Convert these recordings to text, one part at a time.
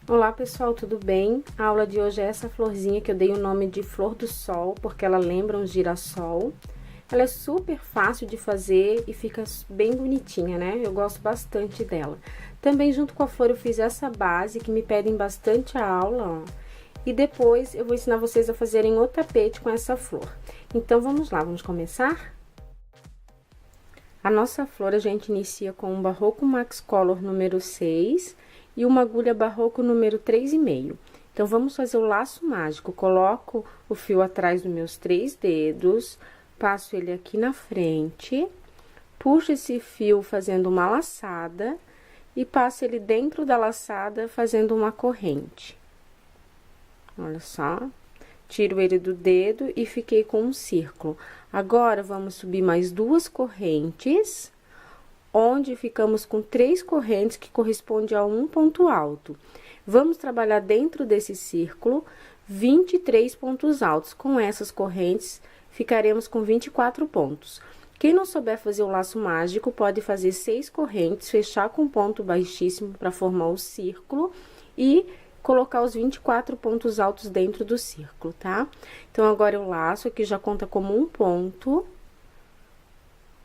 Olá pessoal, tudo bem? A aula de hoje é essa florzinha que eu dei o nome de flor do sol, porque ela lembra um girassol. Ela é super fácil de fazer e fica bem bonitinha, né? Eu gosto bastante dela. Também junto com a flor eu fiz essa base, que me pedem bastante a aula, ó. E depois eu vou ensinar vocês a fazerem o tapete com essa flor. Então, vamos lá, vamos começar? A nossa flor a gente inicia com um Barroco Max Color número 6 e uma agulha Barroco número 3,5. Então, vamos fazer o laço mágico. Coloco o fio atrás dos meus 3 dedos, passo ele aqui na frente, puxo esse fio fazendo uma laçada e passo ele dentro da laçada fazendo uma corrente. Olha só. Tiro ele do dedo e fiquei com um círculo. Agora, vamos subir mais 2 correntes, onde ficamos com 3 correntes, que corresponde a um ponto alto. Vamos trabalhar dentro desse círculo 23 pontos altos. Com essas correntes, ficaremos com 24 pontos. Quem não souber fazer o laço mágico, pode fazer 6 correntes, fechar com um ponto baixíssimo para formar o círculo e colocar os 24 pontos altos dentro do círculo, tá? Então, agora eu laço, aqui já conta como um ponto.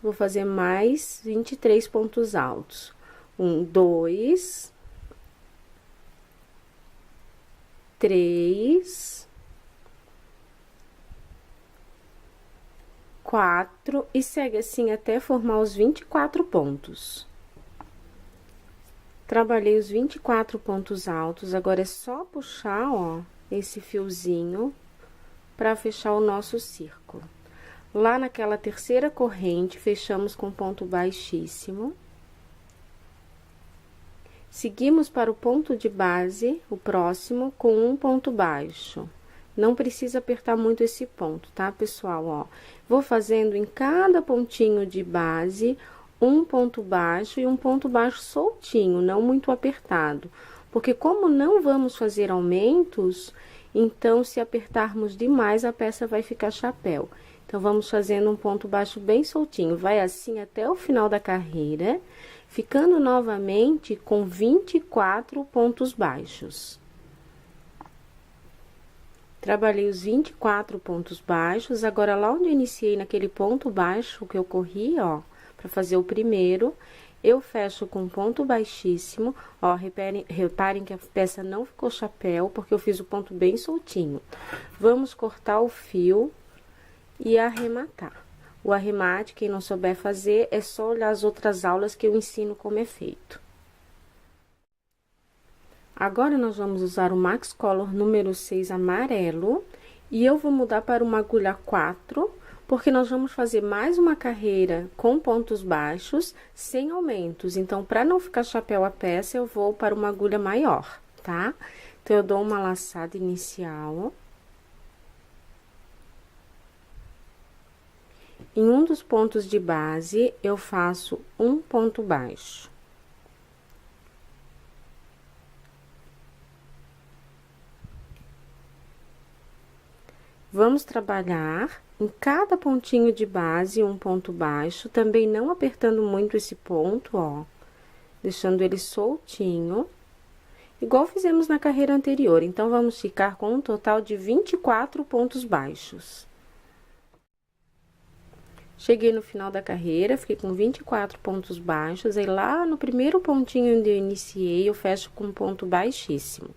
Vou fazer mais 23 pontos altos. 1, 2, 3, 4, e segue assim até formar os 24 pontos. Trabalhei os 24 pontos altos, agora é só puxar, ó, esse fiozinho para fechar o nosso círculo. Lá naquela terceira corrente, fechamos com ponto baixíssimo. Seguimos para o ponto de base, o próximo, com um ponto baixo. Não precisa apertar muito esse ponto, tá, pessoal? Ó, vou fazendo em cada pontinho de base um ponto baixo e um ponto baixo soltinho, não muito apertado. Porque como não vamos fazer aumentos, então, se apertarmos demais, a peça vai ficar chapéu. Então, vamos fazendo um ponto baixo bem soltinho. Vai assim até o final da carreira, ficando novamente com 24 pontos baixos. Trabalhei os 24 pontos baixos. Agora, lá onde eu iniciei, naquele ponto baixo que eu corri, ó, para fazer o primeiro, eu fecho com ponto baixíssimo, ó, reparem que a peça não ficou chapéu, porque eu fiz o ponto bem soltinho. Vamos cortar o fio e arrematar. O arremate, quem não souber fazer, é só olhar as outras aulas que eu ensino como é feito. Agora, nós vamos usar o Max Color número 6 amarelo, e eu vou mudar para uma agulha 4, porque nós vamos fazer mais uma carreira com pontos baixos, sem aumentos. Então, para não ficar chapéu a peça, eu vou para uma agulha maior, tá? Então, eu dou uma laçada inicial. Em um dos pontos de base, eu faço um ponto baixo. Vamos trabalhar em cada pontinho de base um ponto baixo, também não apertando muito esse ponto, ó, deixando ele soltinho, igual fizemos na carreira anterior. Então, vamos ficar com um total de 24 pontos baixos. Cheguei no final da carreira, fiquei com 24 pontos baixos, aí lá no primeiro pontinho onde eu iniciei, eu fecho com um ponto baixíssimo.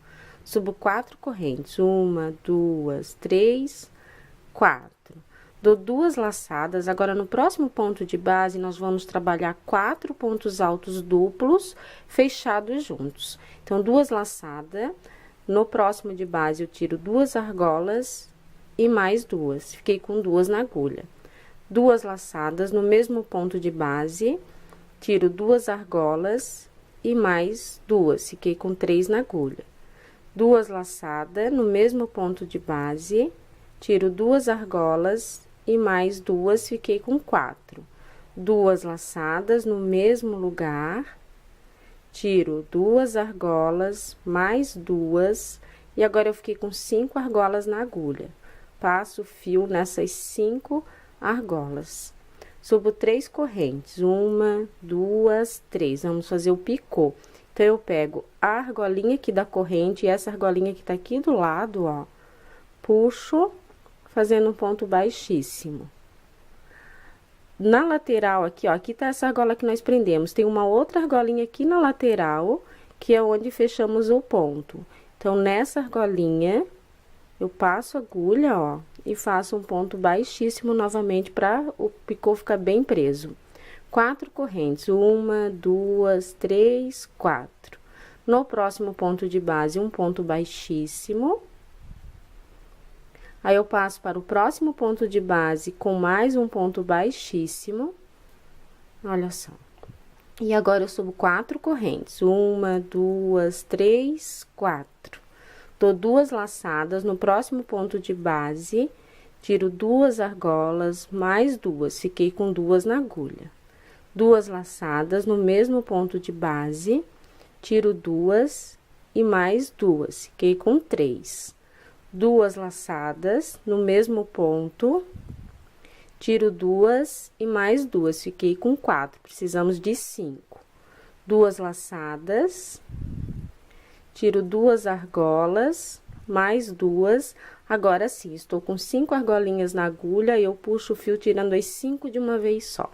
Subo 4 correntes, 1, 2, 3, 4. Dou 2 laçadas. Agora, no próximo ponto de base, nós vamos trabalhar 4 pontos altos duplos, fechados juntos. Então, 2 laçadas. No próximo de base, eu tiro 2 argolas e mais 2. Fiquei com 2 na agulha. 2 laçadas no mesmo ponto de base, tiro 2 argolas e mais 2. Fiquei com 3 na agulha. 2 laçadas no mesmo ponto de base, tiro 2 argolas e mais 2, fiquei com 4. 2 laçadas no mesmo lugar, tiro 2 argolas, mais 2, e agora eu fiquei com 5 argolas na agulha. Passo o fio nessas 5 argolas. Subo 3 correntes, 1, 2, 3. Vamos fazer o picô. Então, eu pego a argolinha aqui da corrente e essa argolinha que tá aqui do lado, ó, puxo, fazendo um ponto baixíssimo. Na lateral aqui, ó, aqui tá essa argola que nós prendemos. Tem uma outra argolinha aqui na lateral, que é onde fechamos o ponto. Então, nessa argolinha, eu passo a agulha, ó, e faço um ponto baixíssimo novamente para o picô ficar bem preso. 4 correntes, 1, 2, 3, 4. No próximo ponto de base, um ponto baixíssimo. Aí, eu passo para o próximo ponto de base com mais um ponto baixíssimo. Olha só. E agora, eu subo 4 correntes. 1, 2, 3, 4. Dou 2 laçadas no próximo ponto de base, tiro 2 argolas, mais 2. Fiquei com 2 na agulha. 2 laçadas no mesmo ponto de base, tiro 2 e mais 2. Fiquei com 3. 2 laçadas no mesmo ponto, tiro 2 e mais 2, fiquei com 4, precisamos de 5. 2 laçadas, tiro 2 argolas, mais 2, agora sim, estou com 5 argolinhas na agulha, eu puxo o fio tirando as 5 de uma vez só.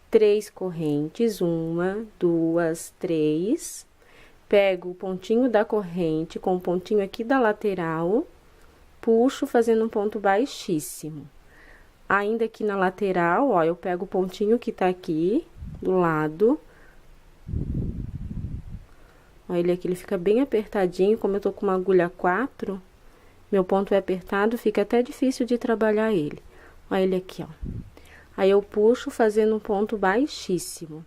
3 correntes, 1, 2, 3... Pego o pontinho da corrente com o pontinho aqui da lateral, puxo fazendo um ponto baixíssimo. Ainda aqui na lateral, ó, eu pego o pontinho que tá aqui do lado. Ó, ele aqui, ele fica bem apertadinho, como eu tô com uma agulha 4, meu ponto é apertado, fica até difícil de trabalhar ele. Ó, ele aqui, ó. Aí, eu puxo fazendo um ponto baixíssimo.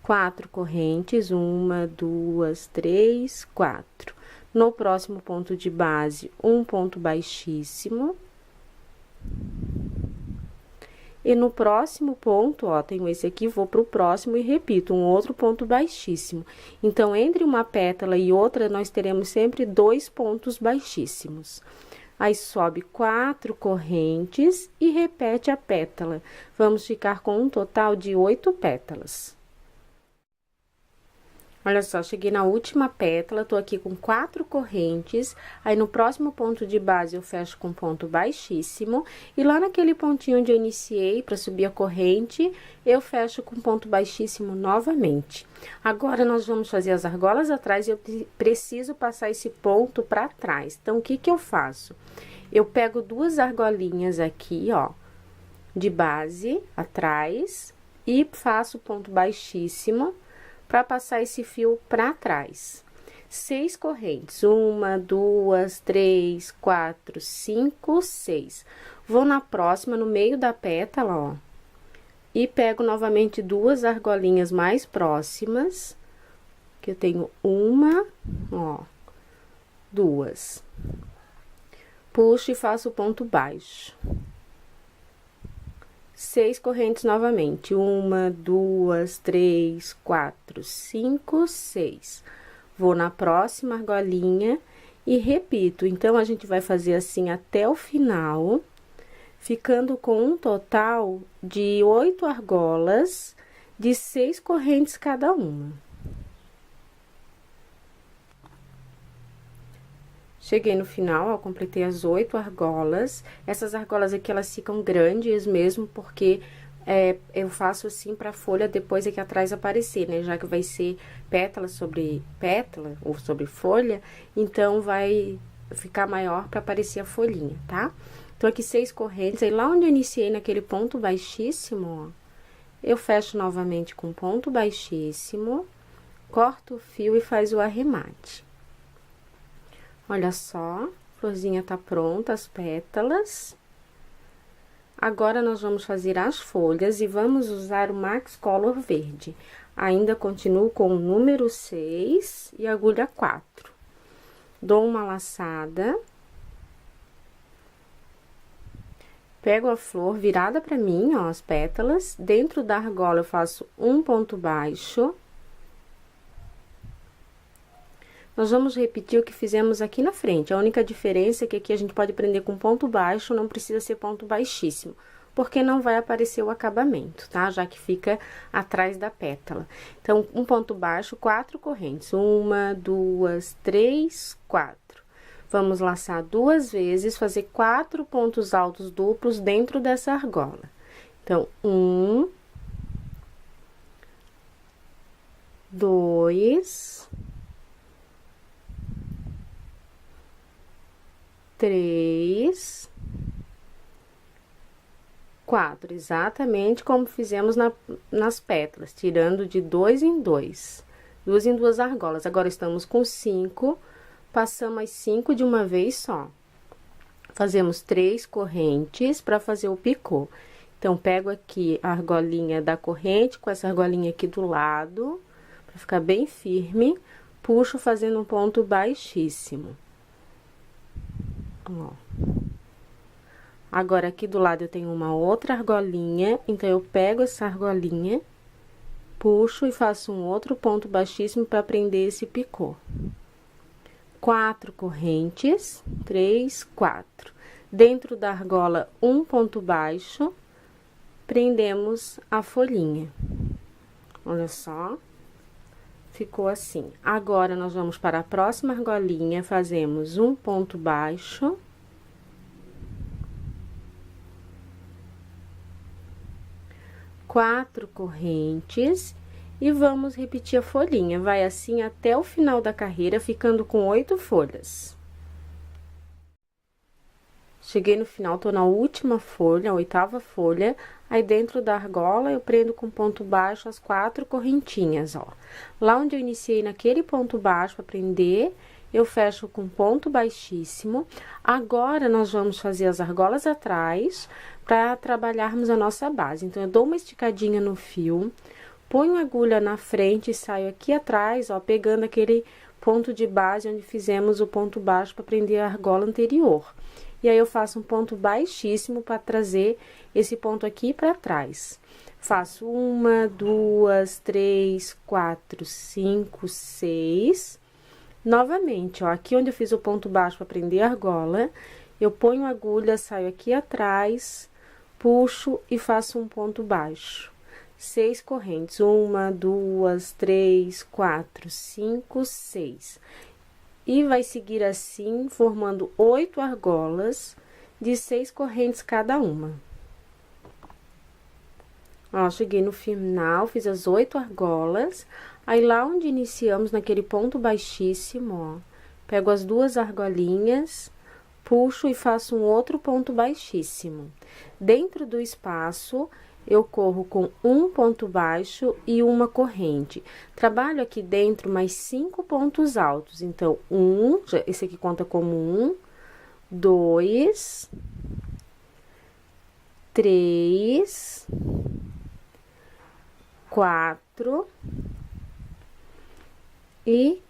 4 correntes, 1, 2, 3, 4. No próximo ponto de base, um ponto baixíssimo. E no próximo ponto, ó, tenho esse aqui, vou pro próximo e repito, um outro ponto baixíssimo. Então, entre uma pétala e outra, nós teremos sempre 2 pontos baixíssimos. Aí, sobe 4 correntes e repete a pétala. Vamos ficar com um total de 8 pétalas. Olha só, cheguei na última pétala, tô aqui com 4 correntes, aí no próximo ponto de base eu fecho com ponto baixíssimo, e lá naquele pontinho onde eu iniciei para subir a corrente, eu fecho com ponto baixíssimo novamente. Agora, nós vamos fazer as argolas atrás e eu preciso passar esse ponto para trás. Então, o que que eu faço? Eu pego 2 argolinhas aqui, ó, de base, atrás, e faço ponto baixíssimo, para passar esse fio para trás. 6 correntes, 1, 2, 3, 4, 5, 6. Vou na próxima, no meio da pétala, ó, e pego novamente 2 argolinhas mais próximas, que eu tenho 1, ó, 2. Puxo e faço ponto baixo. 6 correntes novamente, 1, 2, 3, 4, 5, 6. Vou na próxima argolinha e repito. Então, a gente vai fazer assim até o final, ficando com um total de 8 argolas, de 6 correntes cada uma. Cheguei no final, ó, completei as 8 argolas. Essas argolas aqui, elas ficam grandes mesmo, porque eu faço assim pra folha depois aqui atrás aparecer, né? Já que vai ser pétala sobre pétala, ou sobre folha, então vai ficar maior pra aparecer a folhinha, tá? Então, aqui 6 correntes, aí lá onde eu iniciei naquele ponto baixíssimo, ó, eu fecho novamente com ponto baixíssimo, corto o fio e faz o arremate. Olha só, a florzinha tá pronta, as pétalas. Agora, nós vamos fazer as folhas e vamos usar o Max Color verde. Ainda continuo com o número 6 e agulha 4. Dou uma laçada. Pego a flor virada pra mim, ó, as pétalas. Dentro da argola, eu faço um ponto baixo. Nós vamos repetir o que fizemos aqui na frente. A única diferença é que aqui a gente pode prender com ponto baixo, não precisa ser ponto baixíssimo. porque não vai aparecer o acabamento, tá? Já que fica atrás da pétala. Então, um ponto baixo, 4 correntes. 1, 2, 3, 4. Vamos laçar 2 vezes, fazer 4 pontos altos duplos dentro dessa argola. Então, 1, 2, 3, 4, exatamente como fizemos nas pétalas, tirando de 2 em 2, 2 em 2 argolas. Agora, estamos com 5, passamos as 5 de uma vez só. Fazemos 3 correntes para fazer o picô. Então, pego aqui a argolinha da corrente com essa argolinha aqui do lado, para ficar bem firme, puxo fazendo um ponto baixíssimo. Ó. Agora, aqui do lado eu tenho uma outra argolinha, então, eu pego essa argolinha, puxo e faço um outro ponto baixíssimo para prender esse picô. 4 correntes, 3, 4. Dentro da argola, um ponto baixo, prendemos a folhinha. Olha só, ficou assim. Agora, nós vamos para a próxima argolinha, fazemos um ponto baixo. Quatro correntes e vamos repetir a folhinha. Vai assim até o final da carreira, ficando com 8 folhas. Cheguei no final, tô na última folha, a 8ª folha. Aí, dentro da argola, eu prendo com ponto baixo as 4 correntinhas, ó. Lá onde eu iniciei naquele ponto baixo para prender, eu fecho com ponto baixíssimo. Agora, nós vamos fazer as argolas atrás para trabalharmos a nossa base. Então, eu dou uma esticadinha no fio, ponho a agulha na frente e saio aqui atrás, ó, pegando aquele ponto de base onde fizemos o ponto baixo para prender a argola anterior. E aí, eu faço um ponto baixíssimo para trazer esse ponto aqui para trás. Faço 1, 2, 3, 4, 5, 6. Novamente, ó, aqui onde eu fiz o ponto baixo para prender a argola, eu ponho a agulha, saio aqui atrás, puxo e faço um ponto baixo. 6 correntes, 1, 2, 3, 4, 5, 6. E vai seguir assim, formando 8 argolas de 6 correntes cada uma. Ó, cheguei no final, fiz as 8 argolas. Aí, lá onde iniciamos, naquele ponto baixíssimo, ó, pego as 2 argolinhas, puxo e faço um outro ponto baixíssimo. Dentro do espaço, eu corro com um ponto baixo e uma corrente. Trabalho aqui dentro mais 5 pontos altos. Então, esse aqui conta como 1, 2, 3, 4 e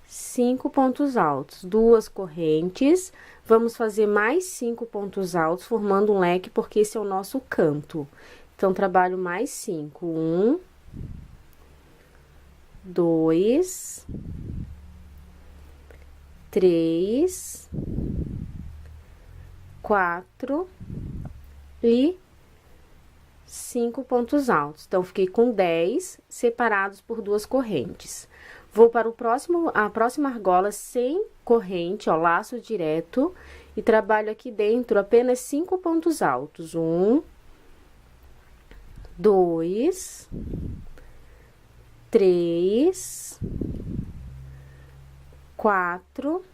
5 pontos altos, 2 correntes. Vamos fazer mais 5 pontos altos, formando um leque, porque esse é o nosso canto. Então, trabalho mais 5. 1, 2, 3, 4 e 5 pontos altos. Então, fiquei com 10 separados por 2 correntes. Vou para a próxima argola sem corrente, ó, laço direto, e trabalho aqui dentro apenas 5 pontos altos. 1, 2, 3, 4,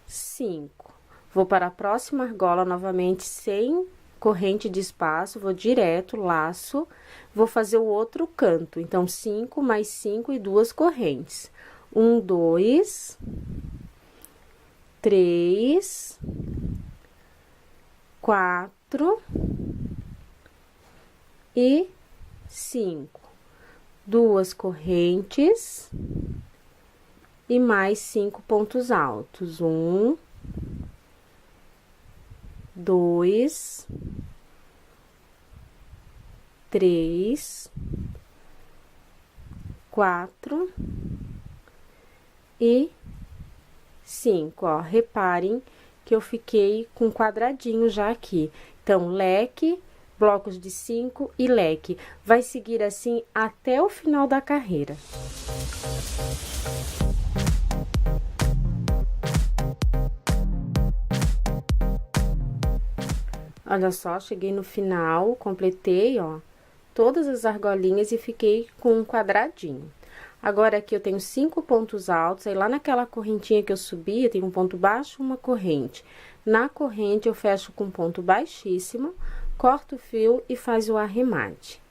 5. Vou para a próxima argola novamente sem corrente de espaço, vou direto, laço, vou fazer o outro canto. Então, 5 mais 5 e 2 correntes. 1, 2, 3, 4 e 5. 2 correntes e mais 5 pontos altos. 1, 2, 3, 4 e 5. Ó, reparem que eu fiquei com quadradinho já aqui. Então, leque, blocos de 5 e leque. Vai seguir assim até o final da carreira. Olha só, cheguei no final, completei, ó, todas as argolinhas e fiquei com um quadradinho. Agora, aqui eu tenho 5 pontos altos, aí lá naquela correntinha que eu subi, tem um ponto baixo, uma corrente. Na corrente, eu fecho com ponto baixíssimo, corto o fio e faz o arremate.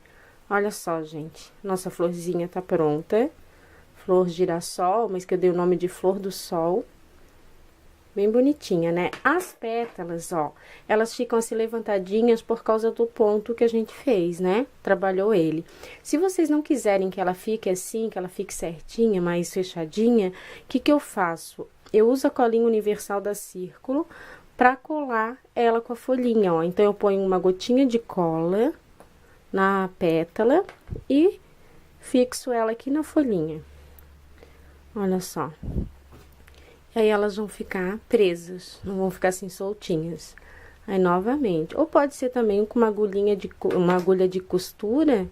Olha só, gente, nossa florzinha tá pronta. Flor girassol, mas que eu dei o nome de flor do sol. Bem bonitinha, né? As pétalas, ó, elas ficam assim levantadinhas por causa do ponto que a gente fez, né? Trabalhou ele. Se vocês não quiserem que ela fique assim, que ela fique certinha, mais fechadinha, o que eu faço? Eu uso a colinha universal da Círculo pra colar ela com a folhinha, ó. Então, eu ponho uma gotinha de cola na pétala e fixo ela aqui na folhinha. Olha só. E aí, elas vão ficar presas, não vão ficar assim soltinhas. Aí, novamente. Ou pode ser também com uma agulha de costura,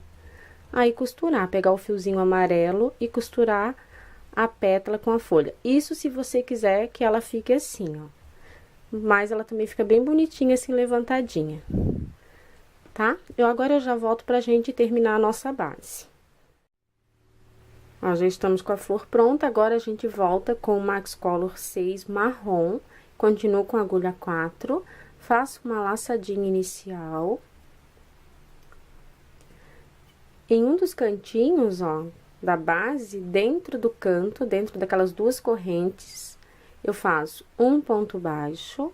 aí costurar, pegar o fiozinho amarelo e costurar a pétala com a folha. Isso se você quiser que ela fique assim, ó. Mas ela também fica bem bonitinha, assim, levantadinha. Tá? Agora eu já volto pra gente terminar a nossa base. Ó, já estamos com a flor pronta, agora a gente volta com o Max Color 6 marrom, continuo com a agulha 4, faço uma laçadinha inicial. Em um dos cantinhos, ó, da base, dentro do canto, dentro daquelas duas correntes, eu faço um ponto baixo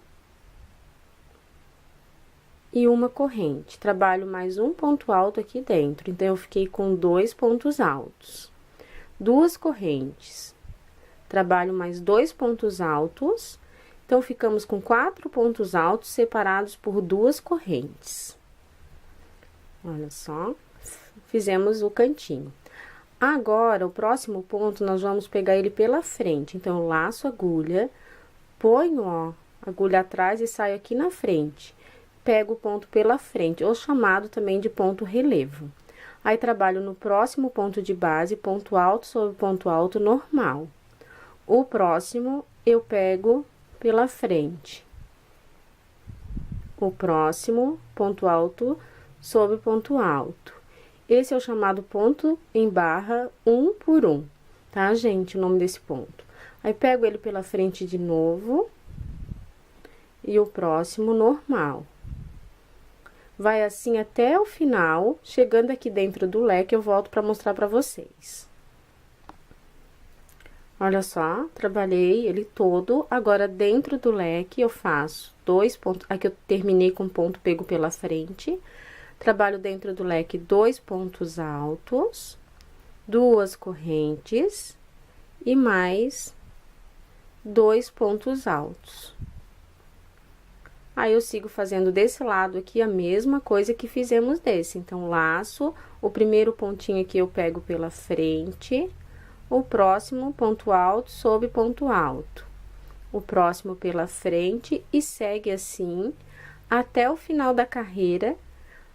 e uma corrente. Trabalho mais um ponto alto aqui dentro, então, eu fiquei com 2 pontos altos. Duas correntes, trabalho mais 2 pontos altos, então, ficamos com 4 pontos altos separados por 2 correntes. Olha só, fizemos o cantinho. Agora, o próximo ponto, nós vamos pegar ele pela frente, então, eu laço a agulha, ponho, ó, a agulha atrás e saio aqui na frente. Pego o ponto pela frente, ou chamado também de ponto relevo. Aí, trabalho no próximo ponto de base, ponto alto sobre ponto alto normal. O próximo, eu pego pela frente. O próximo, ponto alto sobre ponto alto. Esse é o chamado ponto em barra 1 por 1, tá, gente? O nome desse ponto. Aí, pego ele pela frente de novo. E o próximo, normal. Vai assim até o final, chegando aqui dentro do leque, eu volto pra mostrar pra vocês. Olha só, trabalhei ele todo, agora dentro do leque eu faço 2 pontos, aqui eu terminei com ponto pego pela frente, trabalho dentro do leque 2 pontos altos, 2 correntes e mais 2 pontos altos. Aí, eu sigo fazendo desse lado aqui a mesma coisa que fizemos desse. Então, laço, o primeiro pontinho aqui eu pego pela frente, o próximo ponto alto sobre ponto alto. O próximo pela frente e segue assim até o final da carreira.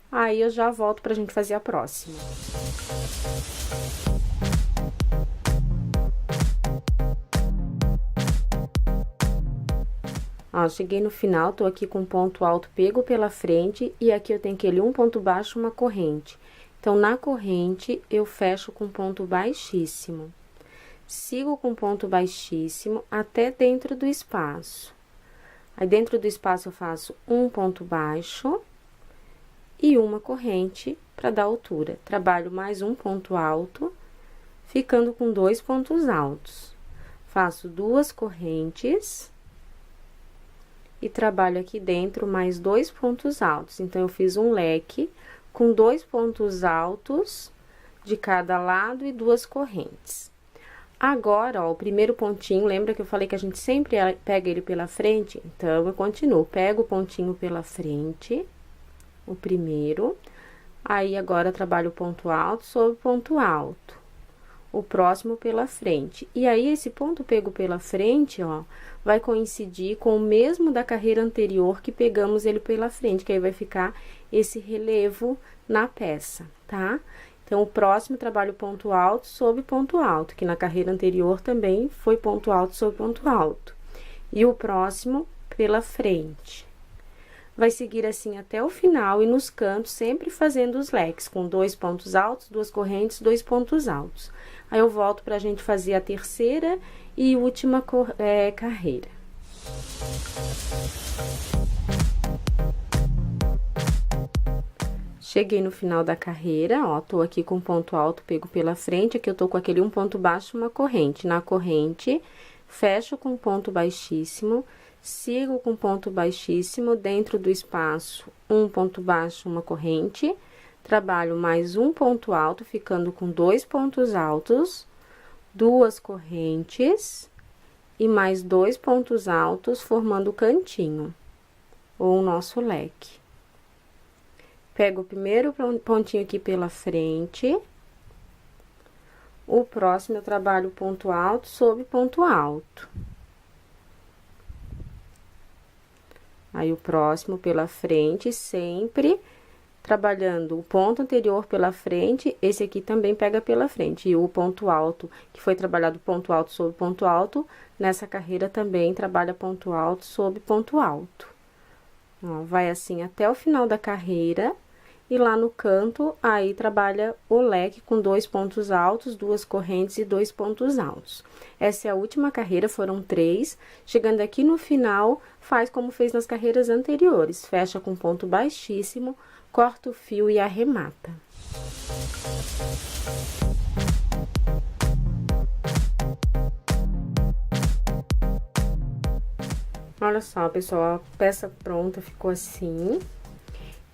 Aí, eu já volto pra gente fazer a próxima. Ó, cheguei no final, tô aqui com ponto alto pego pela frente e aqui eu tenho aquele um ponto baixo, uma corrente. Então, na corrente, eu fecho com ponto baixíssimo. Sigo com ponto baixíssimo até dentro do espaço. Aí, dentro do espaço, eu faço um ponto baixo e uma corrente para dar altura. Trabalho mais um ponto alto, ficando com 2 pontos altos. Faço 2 correntes e trabalho aqui dentro mais 2 pontos altos. Então, eu fiz um leque com 2 pontos altos de cada lado e 2 correntes. Agora, ó, o primeiro pontinho, lembra que eu falei que a gente sempre pega ele pela frente? Então, eu continuo, pego o pontinho pela frente, o primeiro, aí agora trabalho o ponto alto sobre ponto alto. o próximo pela frente. E aí, esse ponto pego pela frente, ó, vai coincidir com o mesmo da carreira anterior que pegamos ele pela frente, que aí vai ficar esse relevo na peça, tá? Então, o próximo trabalho ponto alto sobre ponto alto, que na carreira anterior também foi ponto alto sobre ponto alto. E o próximo pela frente. Vai seguir assim até o final e nos cantos sempre fazendo os leques, com 2 pontos altos, 2 correntes, 2 pontos altos. Aí, eu volto pra gente fazer a terceira e última carreira. Cheguei no final da carreira, ó, tô aqui com ponto alto pego pela frente, aqui eu tô com aquele um ponto baixo, uma corrente. Na corrente, fecho com ponto baixíssimo, sigo com ponto baixíssimo, dentro do espaço, um ponto baixo, uma corrente, trabalho mais um ponto alto, ficando com 2 pontos altos, 2 correntes e mais 2 pontos altos, formando o cantinho, ou o nosso leque. Pego o primeiro pontinho aqui pela frente, o próximo eu trabalho ponto alto sobre ponto alto. Aí, o próximo pela frente, sempre trabalhando o ponto anterior pela frente, esse aqui também pega pela frente. E o ponto alto, que foi trabalhado ponto alto sobre ponto alto, nessa carreira também trabalha ponto alto sobre ponto alto. Ó, vai assim até o final da carreira. E lá no canto, aí trabalha o leque com 2 pontos altos, 2 correntes e 2 pontos altos. Essa é a última carreira, foram 3. Chegando aqui no final, faz como fez nas carreiras anteriores. Fecha com ponto baixíssimo, corta o fio e arremata. Olha só, pessoal, a peça pronta ficou assim.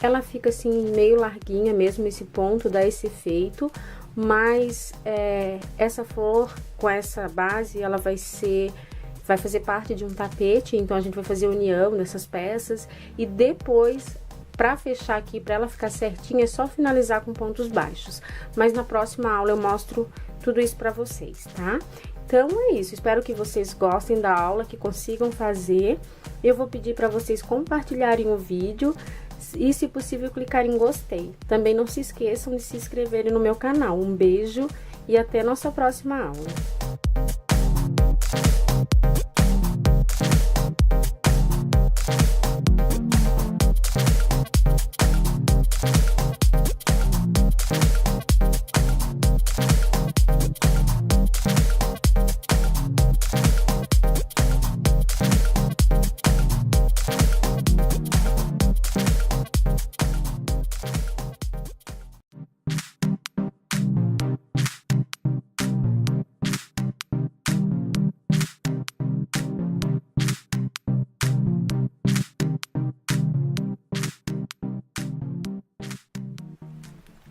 Ela fica assim, meio larguinha mesmo, esse ponto dá esse efeito, mas essa flor com essa base, ela vai fazer parte de um tapete, então a gente vai fazer união dessas peças, e depois, pra fechar aqui, pra ela ficar certinha, é só finalizar com pontos baixos. Mas na próxima aula eu mostro tudo isso pra vocês, tá? Então, é isso. Espero que vocês gostem da aula, que consigam fazer. Eu vou pedir pra vocês compartilharem o vídeo e, se possível, clicar em gostei. Também não se esqueçam de se inscreverem no meu canal. Um beijo e até nossa próxima aula.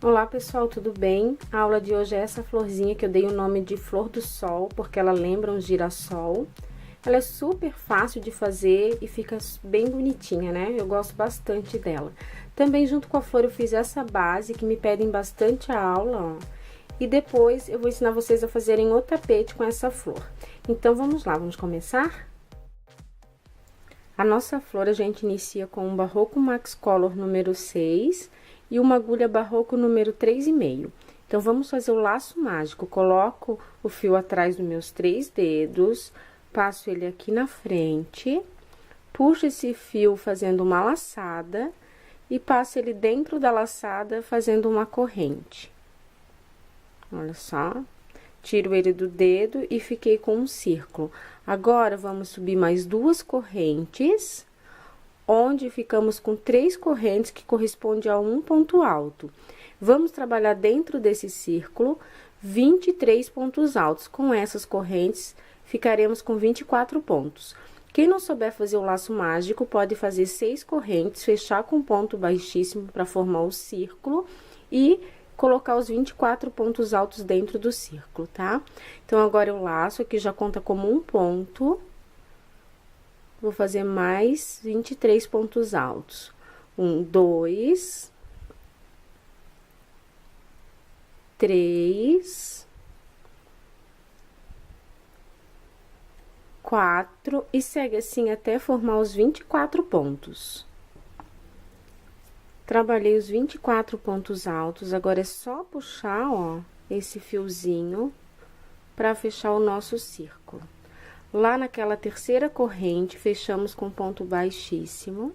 Olá, pessoal, tudo bem? A aula de hoje é essa florzinha que eu dei o nome de flor do sol, porque ela lembra um girassol. Ela é super fácil de fazer e fica bem bonitinha, né? Eu gosto bastante dela. Também, junto com a flor, eu fiz essa base, que me pedem bastante a aula, ó. E depois, eu vou ensinar vocês a fazerem o tapete com essa flor. Então, vamos lá, vamos começar? A nossa flor, a gente inicia com um Barroco Max Color número 6... e uma agulha barroco número 3,5. Então, vamos fazer o laço mágico. Coloco o fio atrás dos meus 3 dedos, passo ele aqui na frente, puxo esse fio fazendo uma laçada e passo ele dentro da laçada fazendo uma corrente. Olha só, tiro ele do dedo e fiquei com um círculo. Agora, vamos subir mais 2 correntes, onde ficamos com 3 correntes que corresponde a um ponto alto. Vamos trabalhar dentro desse círculo 23 pontos altos. Com essas correntes, ficaremos com 24 pontos. Quem não souber fazer o laço mágico, pode fazer 6 correntes, fechar com ponto baixíssimo para formar o círculo e colocar os 24 pontos altos dentro do círculo, tá? Então, agora eu laço, aqui já conta como um ponto. Vou fazer mais 23 pontos altos. 1, 2, 3, 4 e segue assim até formar os 24 pontos. Trabalhei os 24 pontos altos, agora é só puxar, ó, esse fiozinho para fechar o nosso círculo. Lá naquela terceira corrente, fechamos com ponto baixíssimo.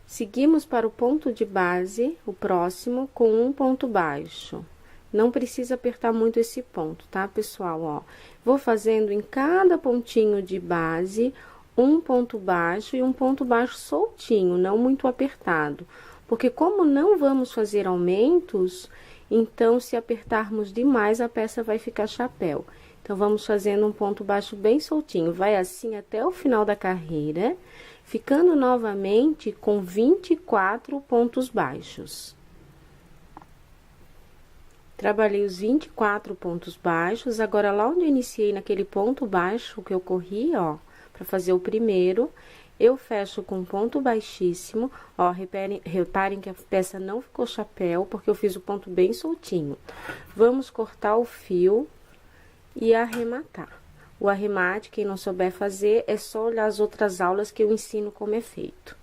Seguimos para o ponto de base, o próximo, com um ponto baixo. Não precisa apertar muito esse ponto, tá, pessoal? Ó, vou fazendo em cada pontinho de base um ponto baixo e um ponto baixo soltinho, não muito apertado. Porque como não vamos fazer aumentos, então se apertarmos demais, a peça vai ficar chapéu. Então, vamos fazendo um ponto baixo bem soltinho. Vai assim até o final da carreira, ficando novamente com 24 pontos baixos. Trabalhei os 24 pontos baixos, agora lá onde eu iniciei naquele ponto baixo que eu corri, ó, para fazer o primeiro, eu fecho com ponto baixíssimo, ó, reparem que a peça não ficou chapéu, porque eu fiz o ponto bem soltinho. Vamos cortar o fio e arrematar. O arremate, quem não souber fazer, é só olhar as outras aulas que eu ensino como é feito.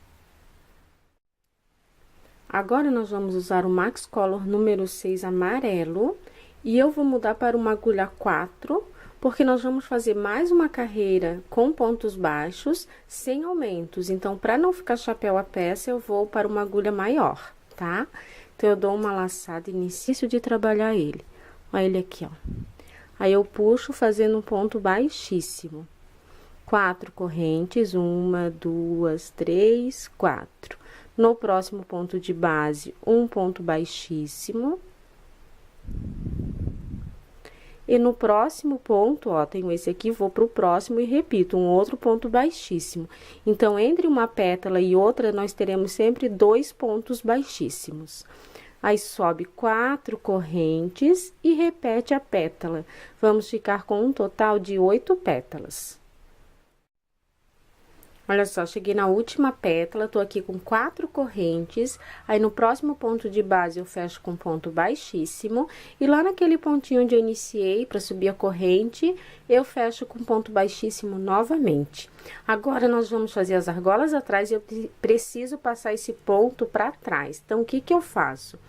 Agora, nós vamos usar o Max Color número 6 amarelo, e eu vou mudar para uma agulha 4, porque nós vamos fazer mais uma carreira com pontos baixos, sem aumentos. Então, para não ficar chapéu a peça, eu vou para uma agulha maior, tá? Então, eu dou uma laçada início de trabalhar ele. Olha ele aqui, ó. Aí, eu puxo fazendo um ponto baixíssimo. 4 correntes, 1, 2, 3, 4. No próximo ponto de base, um ponto baixíssimo. E no próximo ponto, ó, tenho esse aqui, vou pro próximo e repito, um outro ponto baixíssimo. Então, entre uma pétala e outra, nós teremos sempre 2 pontos baixíssimos. Aí, sobe 4 correntes e repete a pétala. Vamos ficar com um total de 8 pétalas. Olha só, cheguei na última pétala, tô aqui com 4 correntes, aí no próximo ponto de base eu fecho com ponto baixíssimo, e lá naquele pontinho onde eu iniciei para subir a corrente, eu fecho com ponto baixíssimo novamente. Agora, nós vamos fazer as argolas atrás e eu preciso passar esse ponto para trás. Então, o que que eu faço?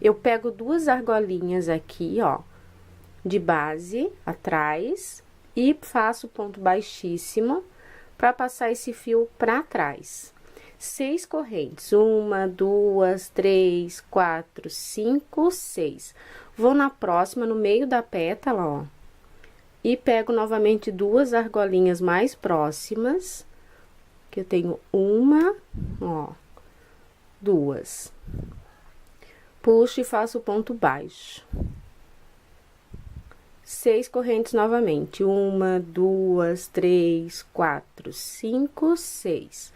Eu pego 2 argolinhas aqui, ó, de base, atrás, e faço ponto baixíssimo, para passar esse fio para trás. 6 correntes, 1, 2, 3, 4, 5, 6. Vou na próxima, no meio da pétala, ó, e pego novamente 2 argolinhas mais próximas, que eu tenho 1, ó, 2. Puxo e faço ponto baixo. 6 correntes novamente, 1, 2, 3, 4, 5, 6.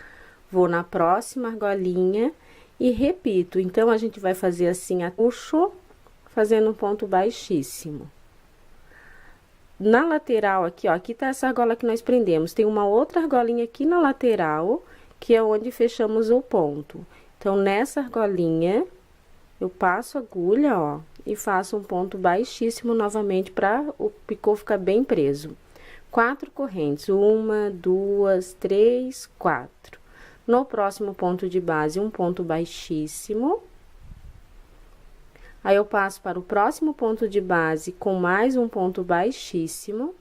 Vou na próxima argolinha e repito. Então, a gente vai fazer assim, puxo, fazendo um ponto baixíssimo. Na lateral aqui, ó, aqui tá essa argola que nós prendemos. Tem uma outra argolinha aqui na lateral, que é onde fechamos o ponto. Então, nessa argolinha, eu passo a agulha, ó, e faço um ponto baixíssimo novamente para o picô ficar bem preso. 4 correntes, 1, 2, 3, 4. No próximo ponto de base, um ponto baixíssimo. Aí, eu passo para o próximo ponto de base com mais um ponto baixíssimo.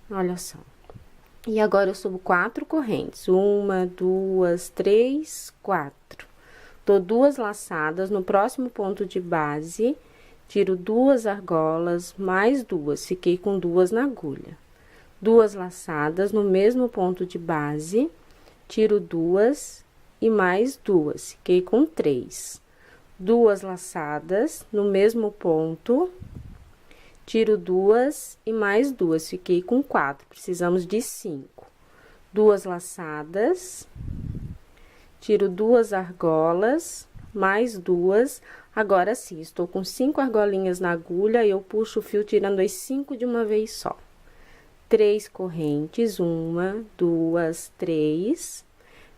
Olha só. E agora, eu subo 4 correntes, 1, 2, 3, 4. Dou 2 laçadas no próximo ponto de base, tiro 2 argolas, mais 2, fiquei com 2 na agulha. 2 laçadas no mesmo ponto de base, tiro 2 e mais 2, fiquei com 3. 2 laçadas no mesmo ponto, tiro 2 e mais 2, fiquei com 4, precisamos de 5. 2 laçadas, tiro 2 argolas, mais 2, agora sim, estou com 5 argolinhas na agulha, e eu puxo o fio tirando as 5 de uma vez só. 3 correntes, 1, 2, 3,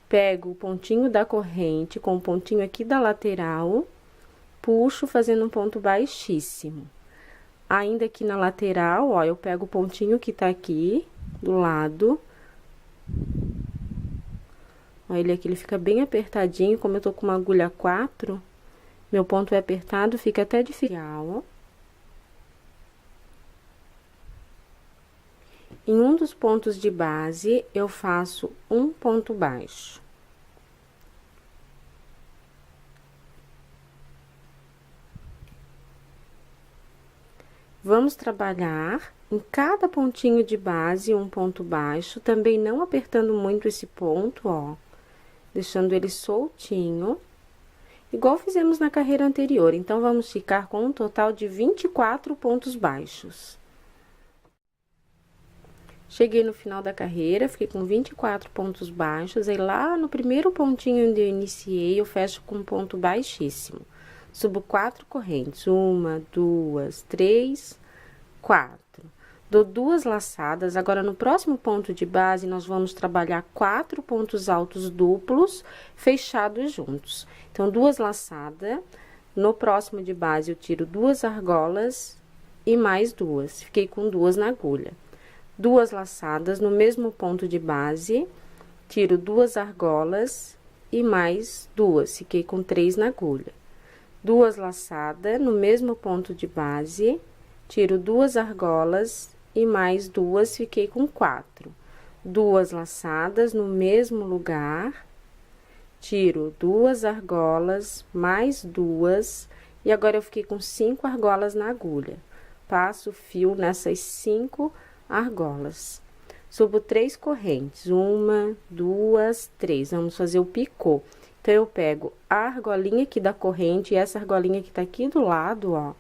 pego o pontinho da corrente com o pontinho aqui da lateral, puxo fazendo um ponto baixíssimo. Ainda aqui na lateral, ó, eu pego o pontinho que tá aqui, do lado. Ó, ele aqui, ele fica bem apertadinho, como eu tô com uma agulha 4, meu ponto é apertado, fica até difícil, ó. Em um dos pontos de base, eu faço um ponto baixo. Vamos trabalhar em cada pontinho de base um ponto baixo, também não apertando muito esse ponto, ó, deixando ele soltinho, igual fizemos na carreira anterior. Então, vamos ficar com um total de 24 pontos baixos. Cheguei no final da carreira, fiquei com 24 pontos baixos, aí lá no primeiro pontinho onde eu iniciei, eu fecho com um ponto baixíssimo. Subo 4 correntes, 1, 2, 3, 4. Dou 2 laçadas, agora no próximo ponto de base, nós vamos trabalhar 4 pontos altos duplos, fechados juntos. Então, 2 laçadas, no próximo de base eu tiro 2 argolas e mais 2, fiquei com 2 na agulha. 2 laçadas, no mesmo ponto de base, tiro 2 argolas e mais 2, fiquei com 3 na agulha. 2 laçadas, no mesmo ponto de base, tiro 2 argolas e mais 2, fiquei com 4. 2 laçadas, no mesmo lugar, tiro 2 argolas, mais 2, e agora eu fiquei com 5 argolas na agulha. Passo o fio nessas 5 argolas. Subo 3 correntes, 1, 2, 3, vamos fazer o picô. Então, eu pego a argolinha aqui da corrente e essa argolinha que tá aqui do lado, ó,